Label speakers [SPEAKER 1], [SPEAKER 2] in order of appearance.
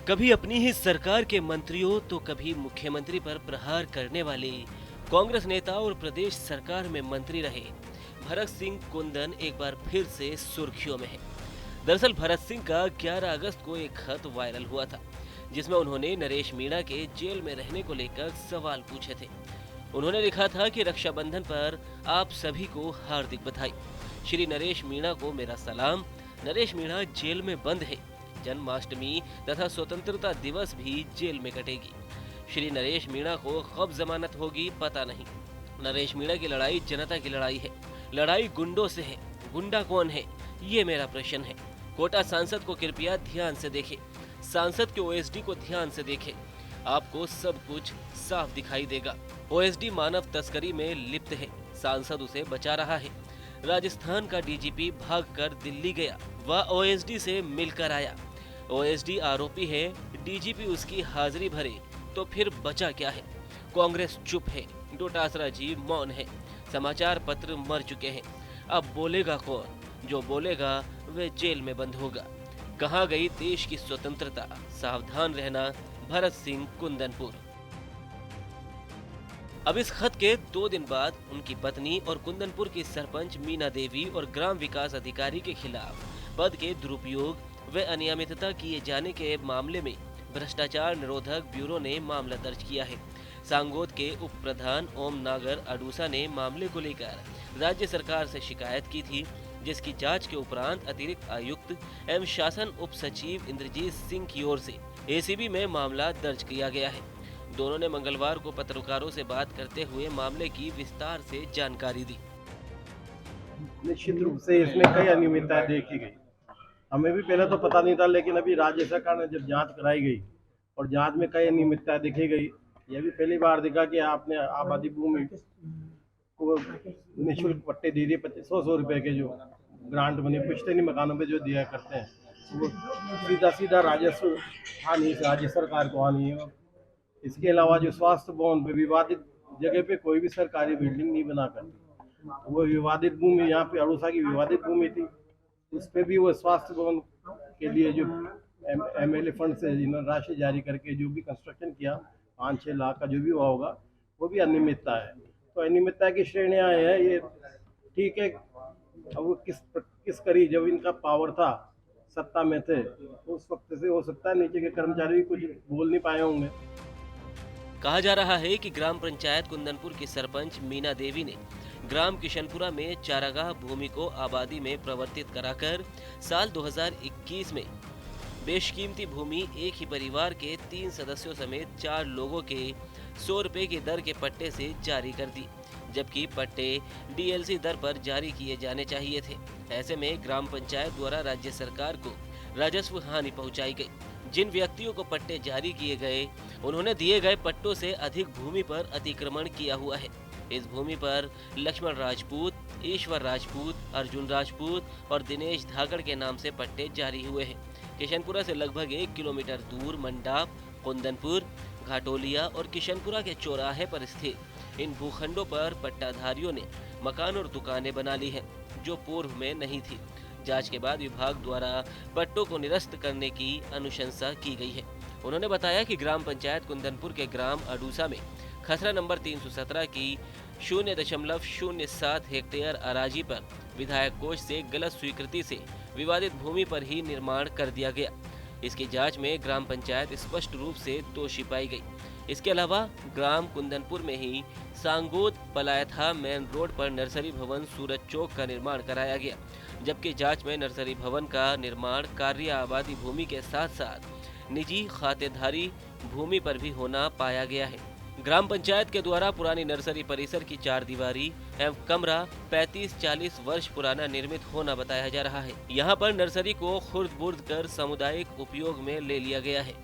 [SPEAKER 1] कभी अपनी ही सरकार के मंत्रियों तो कभी मुख्यमंत्री पर प्रहार करने वाले कांग्रेस नेता और प्रदेश सरकार में मंत्री रहे भरत सिंह कुंदन एक बार फिर से सुर्खियों में है। दरअसल भरत सिंह का 11 अगस्त को एक खत वायरल हुआ था जिसमें उन्होंने नरेश मीणा के जेल में रहने को लेकर सवाल पूछे थे। उन्होंने लिखा था कि रक्षाबंधन पर आप सभी को हार्दिक बधाई। श्री नरेश मीणा को मेरा सलाम। नरेश मीणा जेल में बंद है। जन्माष्टमी तथा स्वतंत्रता दिवस भी जेल में कटेगी। श्री नरेश मीणा को कब जमानत होगी पता नहीं। नरेश मीणा की लड़ाई जनता की लड़ाई है। लड़ाई गुंडों से है। गुंडा कौन है, ये मेरा प्रश्न है। कोटा सांसद को कृपया ध्यान से देखें। सांसद के ओएसडी को ध्यान से देखें। आपको सब कुछ साफ दिखाई देगा। ओएसडी मानव तस्करी में लिप्त है। सांसद उसे बचा रहा है। राजस्थान का डीजीपी भागकर दिल्ली गया, वह ओएसडी से मिलकर आया। ओएसडी आरोपी है, डीजीपी उसकी हाजिरी भरे तो फिर बचा क्या है। कांग्रेस चुप है, डोटासरा जी मौन है, समाचार पत्र मर चुके हैं। अब बोलेगा कौन? जो बोलेगा वह जेल में बंद होगा। कहाँ गई देश की स्वतंत्रता? सावधान रहना, भरत सिंह कुंदनपुर। अब इस खत के 2 दिन बाद उनकी पत्नी और कुंदनपुर की सरपंच मीना देवी और ग्राम विकास अधिकारी के खिलाफ पद के दुरुपयोग व अनियमितता किए जाने के मामले में भ्रष्टाचार निरोधक ब्यूरो ने मामला दर्ज किया है। सांगोद के उप प्रधान ओम नागर अडूसा ने मामले को लेकर राज्य सरकार से शिकायत की थी, जिसकी जांच के उपरांत अतिरिक्त आयुक्त एवं शासन उप सचिव इंद्रजीत सिंह की ओर से एसीबी में मामला दर्ज किया गया है। दोनों ने मंगलवार को पत्रकारों से बात करते हुए मामले की विस्तार से जानकारी दी।
[SPEAKER 2] निश्चित रूप से इसमें कई अनियमितताएं देखी गई। हमें भी पहले तो पता नहीं था, लेकिन अभी राज्य सरकार ने जब जांच कराई गई और जांच में कई अनियमितताएं देखी गई। यह भी पहली बार देखा कि आपने आबादी भूमि को निःशुल्क पट्टे दे दिए, 100 रुपए के जो ग्रांट बने पुश्तैनी मकानों पे जो दिया करते हैं, वो सीधा सीधा राजस्व हानि राज्य सरकार को हानि है। इसके अलावा जो स्वास्थ्य भवन पे विवादित जगह पे कोई भी सरकारी बिल्डिंग नहीं बना करती, वो विवादित भूमि, यहाँ पे अड़ूसा की विवादित भूमि थी, उस पे भी वो स्वास्थ्य भवन के लिए जो एमएलए फंड से जिन्होंने राशि जारी करके जो भी कंस्ट्रक्शन किया 5-6 लाख का जो भी हुआ होगा, वो भी अनियमितता है। तो अनियमितता की श्रेणियां हैं ये, ठीक है। अब वो किस करी जब इनका पावर था, सत्ता में थे, उस वक्त से हो सकता है नीचे के कर्मचारी भी कुछ बोल नहीं पाए होंगे।
[SPEAKER 1] कहा जा रहा है कि ग्राम पंचायत कुंदनपुर की सरपंच मीना देवी ने ग्राम किशनपुरा में चारागाह भूमि को आबादी में परिवर्तित कराकर साल 2021 में बेशकीमती भूमि एक ही परिवार के 3 सदस्यों समेत 4 लोगों के 100 रुपए की दर के पट्टे से जारी कर दी, जबकि पट्टे डीएलसी दर पर जारी किए जाने चाहिए थे। ऐसे में ग्राम पंचायत द्वारा राज्य सरकार को राजस्व हानि पहुंचाई गई। जिन व्यक्तियों को पट्टे जारी किए गए, उन्होंने दिए गए पट्टों से अधिक भूमि पर अतिक्रमण किया हुआ है। इस भूमि पर लक्ष्मण राजपूत, ईश्वर राजपूत, अर्जुन राजपूत और दिनेश धाकड़ के नाम से पट्टे जारी हुए हैं। किशनपुरा से लगभग 1 किलोमीटर दूर मंडाप, कुंदनपुर, घाटोलिया और किशनपुरा के चौराहे पर स्थित इन भूखंडों पर पट्टाधारियों ने मकान और दुकानें बना ली हैं, जो पूर्व में नहीं थी। जांच के बाद विभाग द्वारा पट्टों को निरस्त करने की अनुशंसा की गई है। उन्होंने बताया कि ग्राम पंचायत कुंदनपुर के ग्राम अडूसा में खसरा नंबर 317 की 0.07 हेक्टेयर अराजी पर विधायक कोष से गलत स्वीकृति से विवादित भूमि पर ही निर्माण कर दिया गया। इसकी जांच में ग्राम पंचायत स्पष्ट रूप से दोषी पाई गई। इसके अलावा ग्राम कुंदनपुर में ही सांगोद पलायथा मेन रोड पर नर्सरी भवन सूरज चौक का निर्माण कराया गया, जबकि जांच में नर्सरी भवन का निर्माण कार्य आबादी भूमि के साथ साथ निजी खातेदारी भूमि पर भी होना पाया गया है। ग्राम पंचायत के द्वारा पुरानी नर्सरी परिसर की 4 दीवारी एवं कमरा 35-40 वर्ष पुराना निर्मित होना बताया जा रहा है। यहाँ पर नर्सरी को खुर्द बुर्द कर सामुदायिक उपयोग में ले लिया गया है।